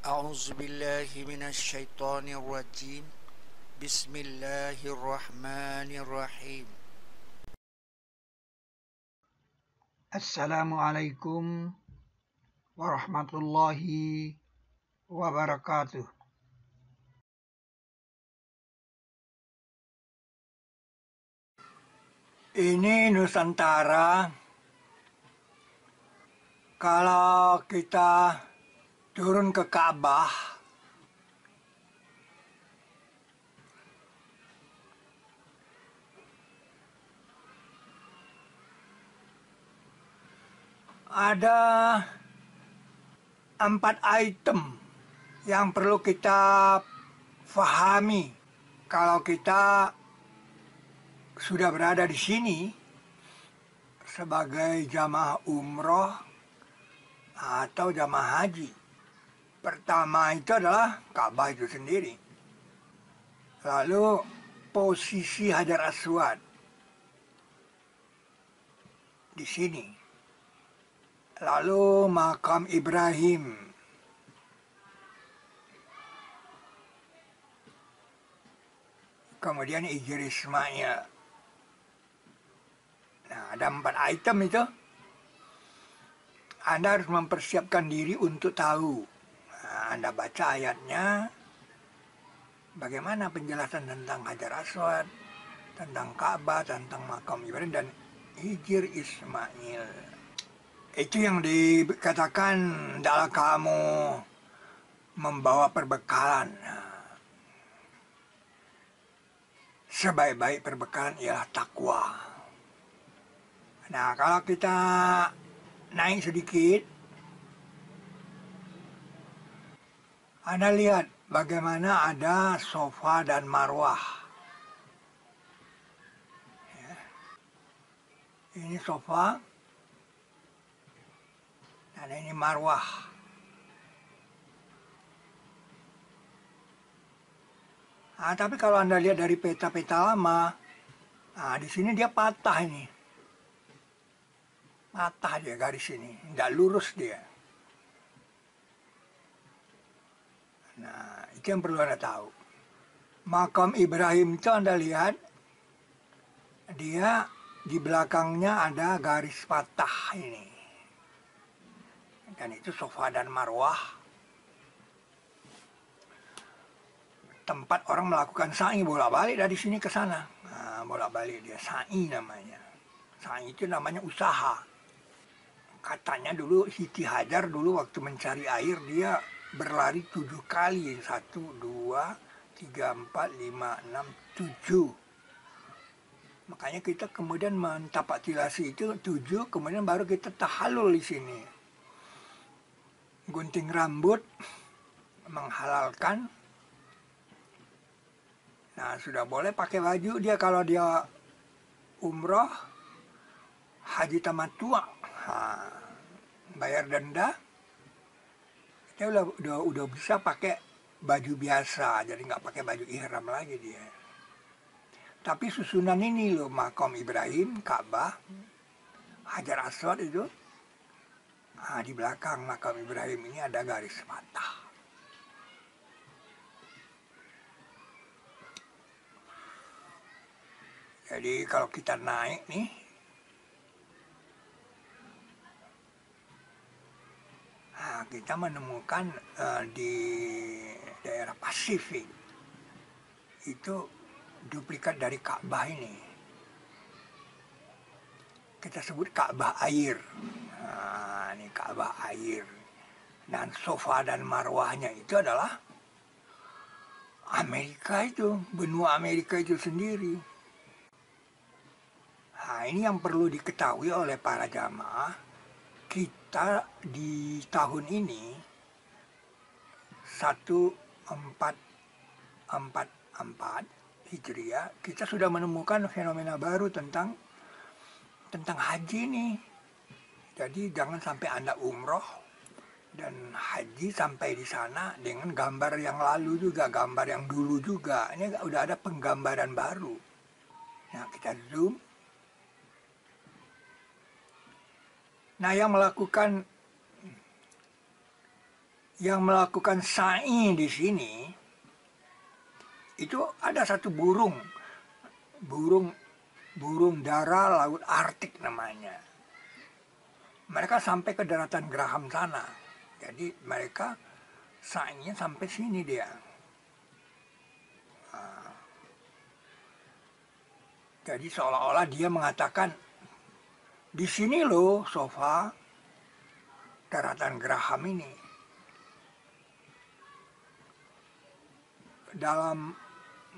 أعوذ بالله من الشيطان الرجيم بسم الله الرحمن الرحيم Assalamualaikum warahmatullahi wabarakatuh. Ini Nusantara. Kalau kita turun ke Ka'bah, ada 4 item yang perlu kita fahami kalau kita sudah berada di sini sebagai jamaah umroh atau jamaah haji. Pertama itu adalah Ka'bah itu sendiri. Lalu posisi Hajar Aswad di sini. Lalu makam Ibrahim. Kemudian Hijr Ismail. Nah, ada 4 item itu. Anda harus mempersiapkan diri untuk tahu. Nah, Anda baca ayatnya, bagaimana penjelasan tentang Hajar Aswad, tentang Ka'bah, tentang makam Ibrahim, dan Hijr Ismail. Itu yang dikatakan dalam kamu membawa perbekalan. Sebaik-baik perbekalan ialah takwa. Nah, kalau kita naik sedikit, Anda lihat bagaimana ada Sofa dan Marwah. Ya. Ini Sofa, dan ini Marwah. Nah, tapi kalau Anda lihat dari peta-peta lama, nah, di sini dia patah ini. Patah dia garis ini, nggak lurus dia. Nah, itu yang perlu Anda tahu. Makam Ibrahim itu Anda lihat, dia di belakangnya ada garis patah ini. Dan itu Sofa dan Marwah. Tempat orang melakukan sa'i bolak-balik dari sini ke sana. Nah, bolak-balik dia sa'i namanya. Sa'i itu namanya usaha. Katanya dulu Siti Hajar dulu waktu mencari air dia berlari 7 kali. 1, 2, 3, 4, 5, 6, 7. Makanya kita kemudian mentapak tilasi itu 7, kemudian baru kita tahalul di sini. Gunting rambut, menghalalkan. Nah, sudah boleh pakai baju dia kalau dia umroh, haji tamattu'. Bayar denda, dia udah bisa pakai baju biasa, jadi nggak pakai baju ihram lagi dia. Tapi susunan ini loh, makam Ibrahim, Ka'bah, Hajar Aswad itu. Nah, di belakang makam Ibrahim ini ada garis patah. Jadi kalau kita naik nih, nah, kita menemukan di daerah Pasifik itu duplikat dari Ka'bah ini. Kita sebut Ka'bah air. Nah, ini Ka'bah air. Dan Sofa dan Marwahnya itu adalah Amerika itu, benua Amerika itu sendiri. Nah, ini yang perlu diketahui oleh para jamaah. Kita di tahun ini 1444 Hijriah, kita sudah menemukan fenomena baru tentang haji nih. Jadi jangan sampai Anda umroh dan haji sampai di sana dengan gambar yang lalu juga, gambar yang dulu juga. Ini udah ada penggambaran baru. Nah, kita zoom. Nah, yang melakukan Yang melakukan sa'i di sini itu ada satu burung, burung burung dara laut Arktik namanya. Mereka sampai ke daratan Graham sana. Jadi mereka sa'inya sampai sini dia. Jadi seolah-olah dia mengatakan, di sini loh sofa daratan Graham ini. Dalam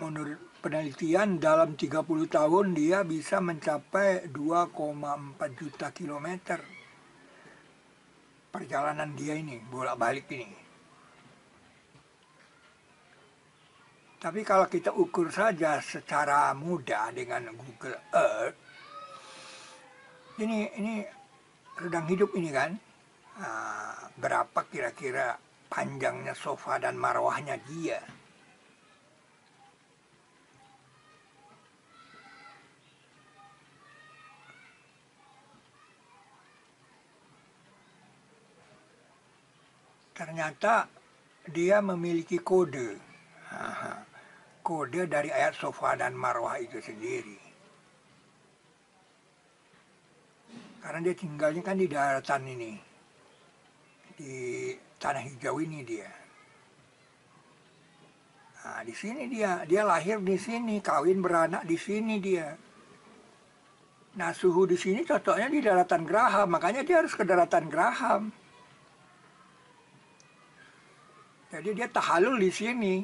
menurut penelitian dalam 30 tahun dia bisa mencapai 2,4 juta kilometer. Perjalanan dia ini, bolak-balik ini. Tapi kalau kita ukur saja secara mudah dengan Google Earth, ini sedang hidup ini kan, berapa kira-kira panjangnya sofa dan marwahnya dia. Ternyata dia memiliki kode. Kode dari ayat sofa dan marwah itu sendiri. Karena dia tinggalnya kan di daratan ini. Di tanah hijau ini dia. Nah, di sini dia lahir di sini, kawin beranak di sini dia. Nah, suhu di sini cocoknya di daratan Graham, makanya dia harus ke daratan Graham. Jadi dia tahalul di sini.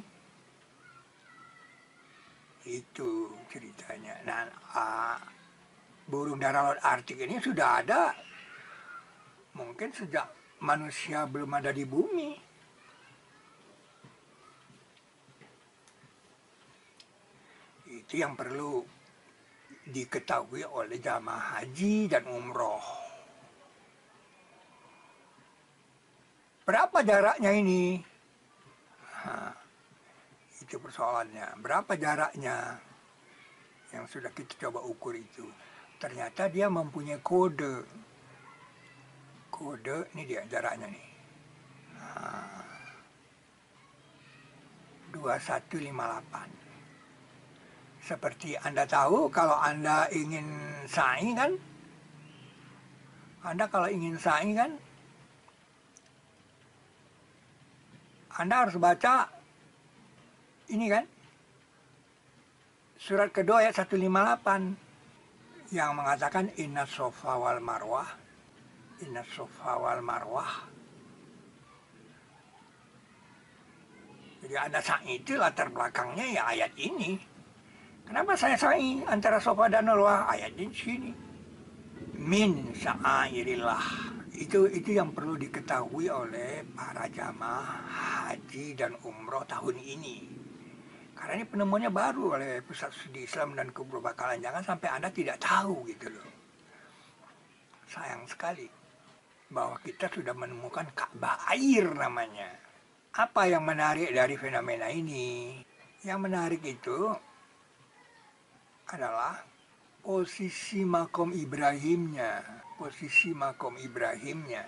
Itu ceritanya. Nah, burung dara laut Arktik ini sudah ada mungkin sejak manusia belum ada di bumi. Itu yang perlu diketahui oleh jamaah haji dan umroh. Berapa jaraknya ini? Itu persoalannya. Berapa jaraknya? Yang sudah kita coba ukur itu. Ternyata dia mempunyai kode. Kode, ini dia jaraknya nih. 2158. Seperti Anda tahu, kalau Anda ingin sa'i kan, Anda harus baca ini kan, surat kedua ayat 158 yang mengatakan inna sofa wal marwah, inna sofa wal marwah. Jadi Anda sa'i itu latar belakangnya ya ayat ini. Kenapa saya sa'i antara sofa dan marwah? Ayat di sini. Min sya'airillah. Itu yang perlu diketahui oleh para jamaah haji dan umroh tahun ini. Karena ini penemuannya baru oleh Pusat Studi Islam dan Keberbakalan. Jangan sampai Anda tidak tahu gitu loh. Sayang sekali bahwa kita sudah menemukan Ka'bah air namanya. Apa yang menarik dari fenomena ini? Yang menarik itu adalah posisi makom Ibrahimnya. Posisi makom Ibrahimnya.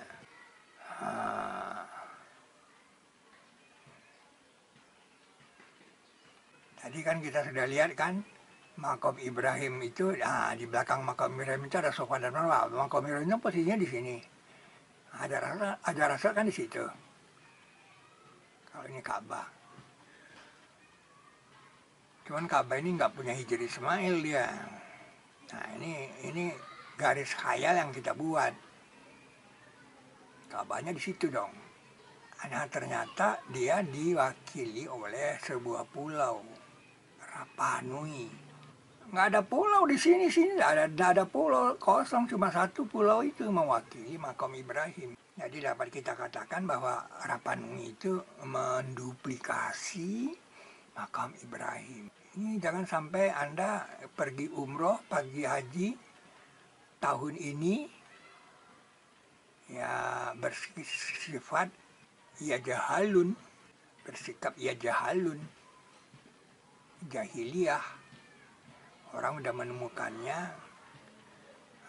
Tadi kan kita sudah lihat kan, makom Ibrahim itu, di belakang makom Ibrahim itu ada sofa dan marwah. Makom Ibrahim itu posisinya di sini. Ada rasa kan di situ. Kalau ini Ka'bah. Cuman Ka'bah ini nggak punya Hijri Ismail dia. Nah ini garis khayal yang kita buat. Ka'bahnya di situ dong. Nah ternyata dia diwakili oleh sebuah pulau, Rapa Nui. Nggak ada pulau di sini nggak ada pulau kosong, cuma satu pulau itu mewakili makam Ibrahim. Jadi dapat kita katakan bahwa Rapa Nui itu menduplikasi makam Ibrahim. Ini jangan sampai Anda pergi umroh, pergi haji tahun ini ya bersifat ya jahalun, bersikap ya jahalun, jahiliyah. Orang udah menemukannya,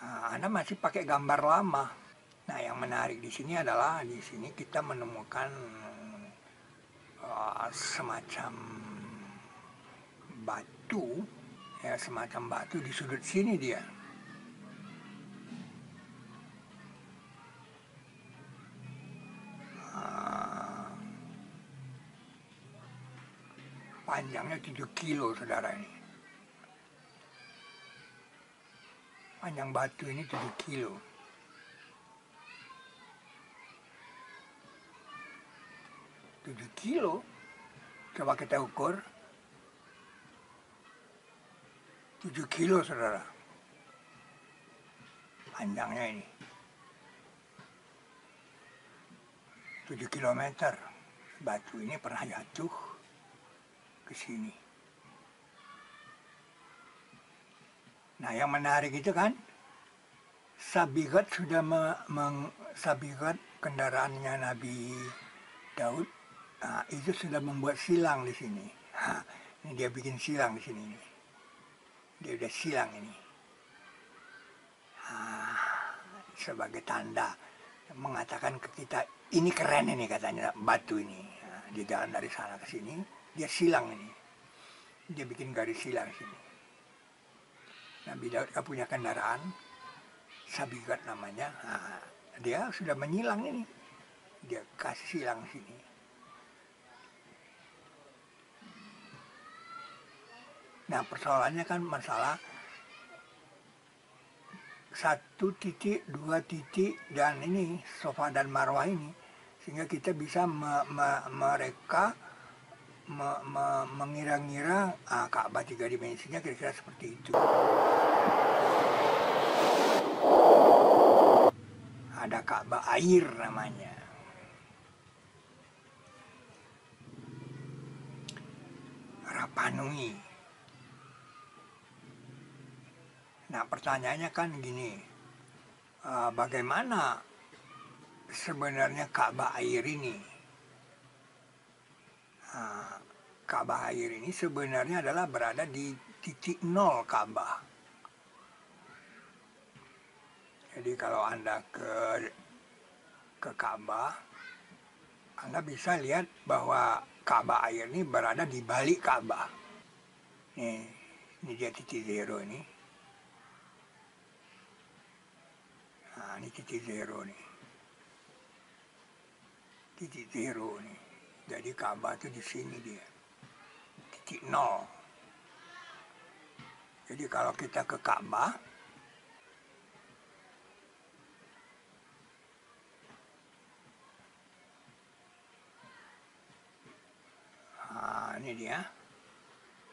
Anda masih pakai gambar lama. Nah, yang menarik di sini adalah di sini kita menemukan semacam batu, ya semacam batu di sudut sini dia. Panjangnya 7 kilo, saudara ini. Panjang batu ini 7 kilo. 7 kilo, coba kita ukur. 7 kilo, saudara. Panjangnya ini. 7 kilometer. Batu ini pernah jatuh ke sini. Nah, yang menarik itu kan, Sabiqat sudah Sabiqat, kendaraannya Nabi Daud, nah, itu sudah membuat silang di sini. Nah, ini dia bikin silang di sini. Dia udah silang ini. Nah, sebagai tanda mengatakan ke kita, ini keren ini katanya batu ini. Nah, dia jalan dari sana ke sini, dia silang ini. Dia bikin garis silang di sini. Nabi Daud punya kendaraan, Sabiqat namanya. Nah, dia sudah menyilang ini. Dia kasih silang sini. Nah, persoalannya kan masalah 1 titik, 2 titik, dan ini Safa dan Marwah ini, sehingga kita bisa mereka mengira-ngira Ka'bah 3 dimensinya kira-kira seperti itu. Ada Ka'bah air namanya. Rapanui. Nah, pertanyaannya kan gini, bagaimana sebenarnya Ka'bah air ini? Ka'bah air ini sebenarnya adalah berada di titik 0 Ka'bah. Jadi kalau Anda ke Ka'bah, Anda bisa lihat bahwa Ka'bah air ini berada di balik Ka'bah. Ini dia titik 0 ini. Nah, ini titik 0 nih. Titik 0 nih. Jadi Ka'bah itu di sini dia. Titik 0. Jadi kalau kita ke Ka'bah, nah ini dia.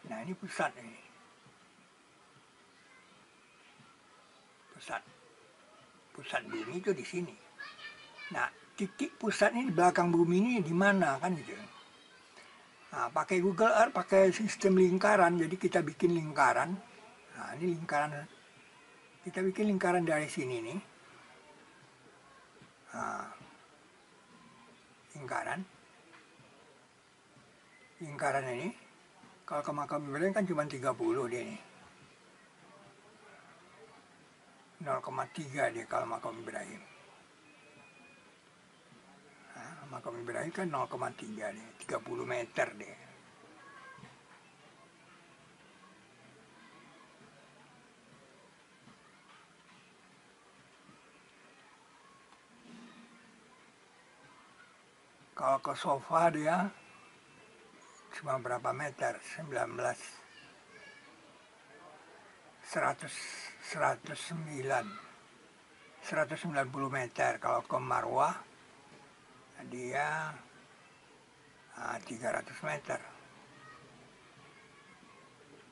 Nah, ini pusat ini. Pusat bumi itu di sini. Nah, titik pusat ini di belakang bumi ini di mana kan gitu. Nah, pakai Google Earth, pakai sistem lingkaran, jadi kita bikin lingkaran. Nah, ini lingkaran. Kita bikin lingkaran dari sini nih. Nah, lingkaran ini, kalau ke makam Ibrahim kan cuma 30 dia nih. 0,3 dia kalau makam Ibrahim. Nah, makam Ibrahim kan 0,3 dia, 30 meter dia. Kalau ke Safa dia cuma berapa meter? 190 meter. Kalau ke Marwah dia 300 meter.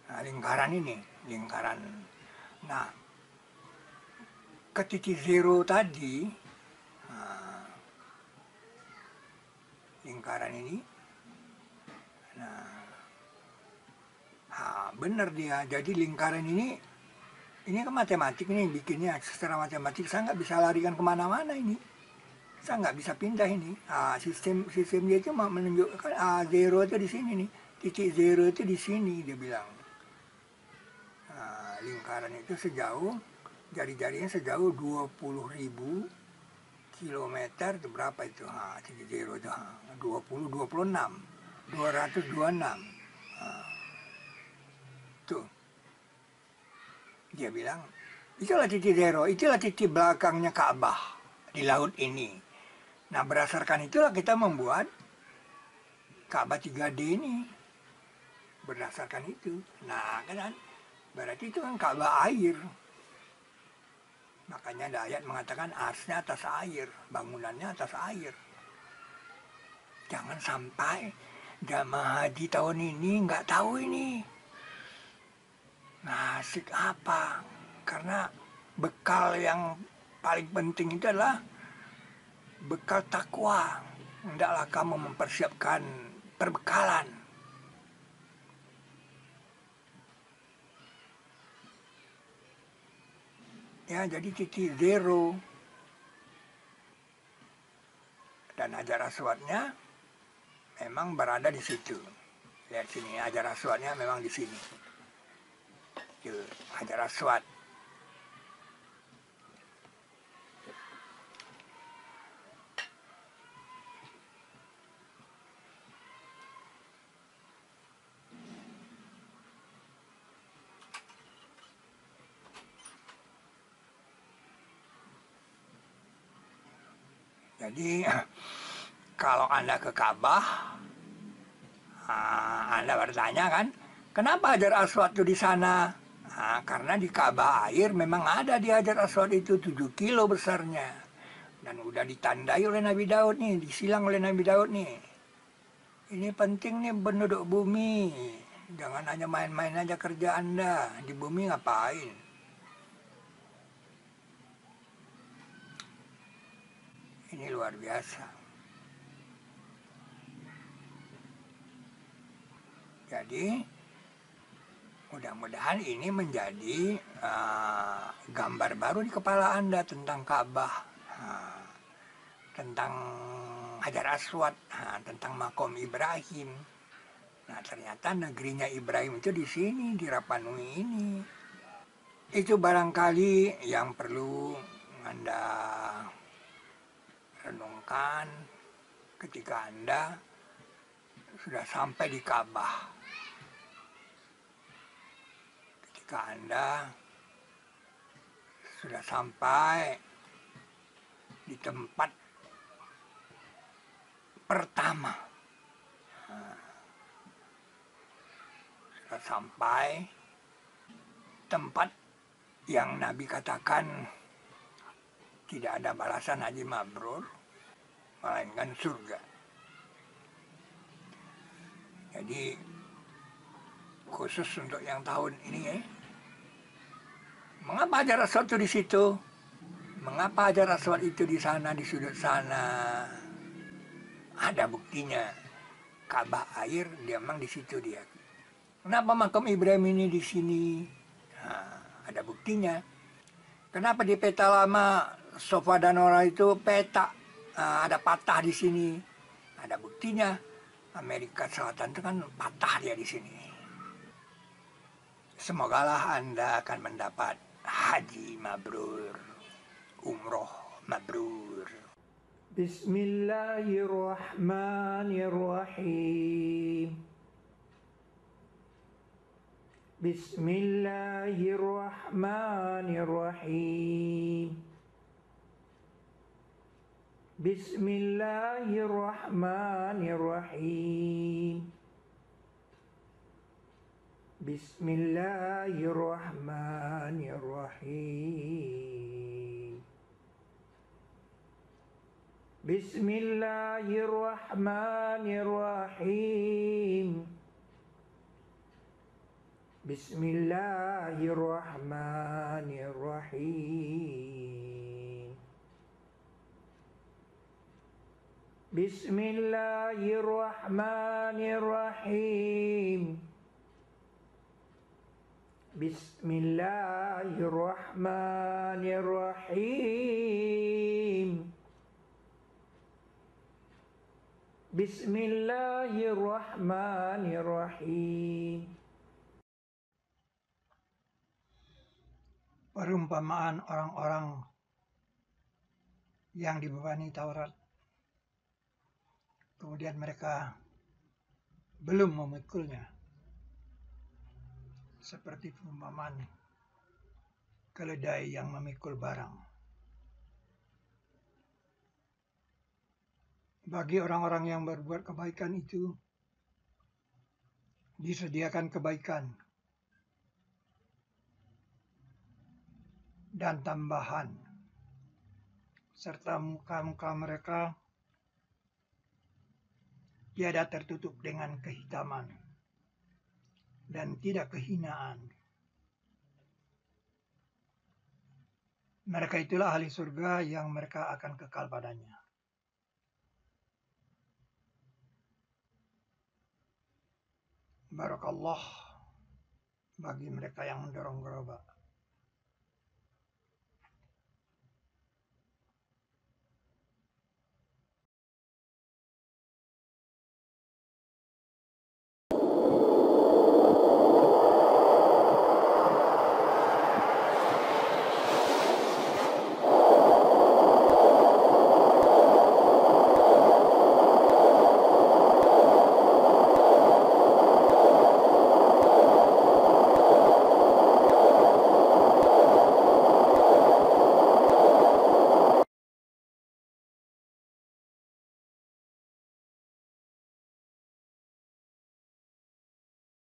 Nah, lingkaran ini, lingkaran. Nah, ke titik 0 tadi, lingkaran ini, nah, benar dia. Jadi lingkaran ini kan matematik nih bikinnya, secara matematik saya nggak bisa larikan kemana-mana ini. Saya nggak bisa pindah ini. Sistem dia itu menunjukkan 0 itu di sini nih. Titik 0 itu di sini dia bilang. Lingkaran itu sejauh, jari-jarinya sejauh 20.000 kilometer itu berapa itu? Titik zero itu 26 226. Tuh. Dia bilang, itulah titik zero, itulah titik belakangnya Ka'bah di laut ini. Nah, berdasarkan itulah kita membuat Ka'bah 3D ini. Berdasarkan itu. Nah, kan berarti itu kan Ka'bah air. Makanya ada ayat mengatakan arsnya atas air, bangunannya atas air. Jangan sampai jamaah haji tahun ini nggak tahu ini. Nasik apa? Karena bekal yang paling penting itu adalah bekal takwa. Hendaklah kamu mempersiapkan perbekalan. Ya, jadi titik zero. Dan Hajar Aswadnya memang berada di situ. Lihat sini, Hajar Aswadnya memang di sini. Tuh, Hajar Aswad. Jadi kalau Anda ke Ka'bah, Anda bertanya kan, kenapa Hajar Aswad itu di sana? Karena di Ka'bah air memang ada di Hajar Aswad itu 7 kilo besarnya. Dan udah ditandai oleh Nabi Daud nih, disilang oleh Nabi Daud nih. Ini penting nih penduduk bumi. Jangan hanya main-main aja kerja Anda. Di bumi ngapain? Ini luar biasa. Jadi, mudah-mudahan ini menjadi gambar baru di kepala Anda tentang Ka'bah, tentang Hajar Aswad, tentang makom Ibrahim. Nah, ternyata negerinya Ibrahim itu di sini, di Rapanui ini. Itu barangkali yang perlu Anda renungkan ketika Anda sudah sampai di Ka'bah. Ketika Anda sudah sampai di tempat pertama, sudah sampai tempat yang Nabi katakan tidak ada balasan haji mabrur, melainkan surga. Jadi khusus untuk yang tahun ini, mengapa Hajar Aswad itu di situ? Mengapa Hajar Aswad itu di sana, di sudut sana? Ada buktinya. Ka'bah air, dia memang di situ dia. Kenapa makam Ibrahim ini di sini? Ada buktinya. Kenapa di peta lama Sofa dan Ora itu peta ada patah di sini? Ada buktinya. Amerika Selatan itu kan patah dia di sini. Semogalah Anda akan mendapat haji mabrur, umroh mabrur. Bismillahirrahmanirrahim. Bismillahirrahmanirrahim. Bismillahirrahmanirrahim. Bismillahirrahmanirrahim. Bismillahirrahmanirrahim. Bismillahirrahmanirrahim. Bismillahirrahmanirrahim. Bismillahirrahmanirrahim. Bismillahirrahmanirrahim. Perumpamaan orang-orang yang dibebani Taurat. Kemudian mereka belum memikulnya. Seperti perumpamaan keledai yang memikul barang. Bagi orang-orang yang berbuat kebaikan itu, disediakan kebaikan dan tambahan, serta muka-muka mereka tiada tertutup dengan kehitaman dan tidak kehinaan. Mereka itulah ahli surga yang mereka akan kekal padanya. Barakallah bagi mereka yang mendorong gerobak.